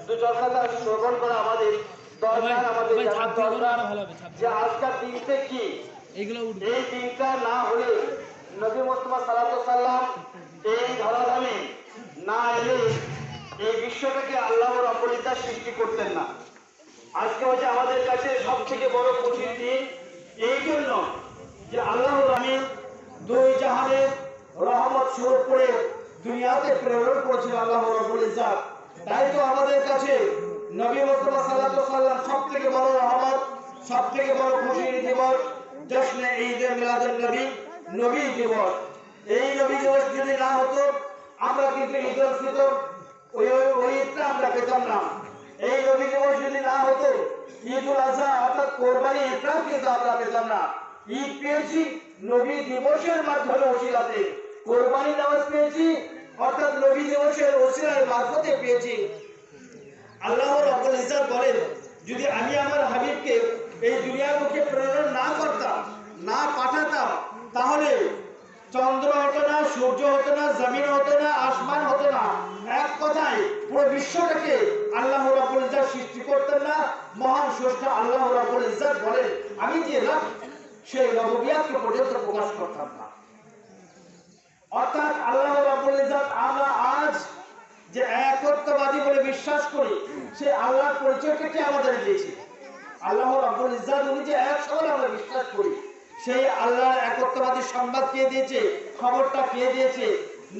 দুজন কথা শ্রবণ করা আমাদের দরকার। আমাদের জানা দরকার যে আজকের দিনটা কি। এই দিনটা না হলে নবী মুস্তাফা সাল্লাল্লাহু আলাইহি সাল্লাম এই ধরাধামে না এলে এই বিশ্বটাকে আল্লাহ রাব্বুল ইজ্জত সৃষ্টি করতেন না। আজকে হচ্ছে আমাদের কাছে সবথেকে বড় খুশির দিন, এই জন্য যে আল্লাহ আমিন দুই জাহানের রহমত স্বরূপ করে দুনিয়াতে প্রেরণ করেছেন আল্লাহ রাব্বুল ইজ্জত। তাই তো আমাদের কাছে নবী মুস্তাফা সাল্লাল্লাহু আলাইহি সাল্লাম সবথেকে বড় রহমত, সবথেকে বড় খুশির দিবস জশ্নে ঈদে মিলাদুন নবী, নবী দিবস। এই নবী দিবস যদি না হতো আমরা কিন্তু ঈদুল ফিতর ওই ঈদটা আমরা পেতাম না। এই নবী দিবস যদি না হতো ঈদুল আযহা অর্থাৎ কোরবানি ঈদটাও কিন্তু আমরা পেতাম না। ঈদ পেয়েছি নবী দিবসের মাধ্যমে ওসিলাতে, কোরবানি নামাজ পেয়েছি অর্থাৎ নবী দিবসের ওসিলার মারফতে পেয়েছি। আল্লাহ রাব্বুল ইজ্জত বলেন, যদি আমি আমার হাবিবকে এই দুনিয়ার মুখে প্রেরণ না করতাম, না পাঠাতাম, তাহলে চন্দ্র হতো না, সূর্য হতো না, জমিন হতো না, আসমান হতো না। এক কথায় পুরো বিশ্বটাকে আল্লাহ রাব্বুল ইজ্জত সৃষ্টি করতেন না। মহান স্রষ্টা আল্লাহ রাব্বুল ইজ্জত বলেন, আমি যে রব সেই রবুবিয়াতকে পর্যন্ত প্রকাশ করতাম না। অর্থাৎ আল্লাহ রাব্বুল ইজ্জত আমরা আজ যে একত্ববাদী বলে বিশ্বাস করি, সে আল্লাহর পরিচয়টাকে আমাদের দিয়েছে। আল্লাহ রাব্বুল ইজ্জত উনি যে এক সকলে আমরা বিশ্বাস করি, সেই আল্লাহর একত্ববাদী সংবাদ কে দিয়েছে, খবরটা কে দিয়েছে?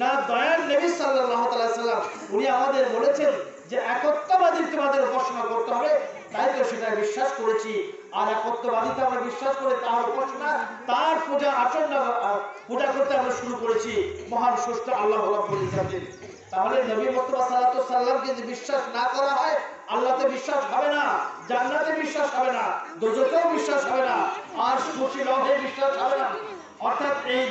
না দয়ার নবী সাল্লাল্লাহু আলাইহি সাল্লাম। উনি আমাদের বলেছেন যে একত্ববাদী তোমাদের উপাসনা করতে হবে, তাই তো সেটা বিশ্বাস করেছি। আর একত্ববাদীতে আমরা বিশ্বাস করে তার উপাসনা, তার পূজা আচরণ পূজা করতে আমরা শুরু করেছি মহান স্রষ্টা আল্লাহ রাব্বুল ইজ্জতের। তাহলে নবী মুস্তাফা সাল্লাল্লাহু আলাইহি সাল্লামকে যদি বিশ্বাস না করা হয়, আল্লাহতে বিশ্বাস হবে না, জান্নাতে বিশ্বাস হবে না, দোজখেও বিশ্বাস হবে না, আর খুশি লহে বিশ্বাস হবে না। অর্থাৎ এই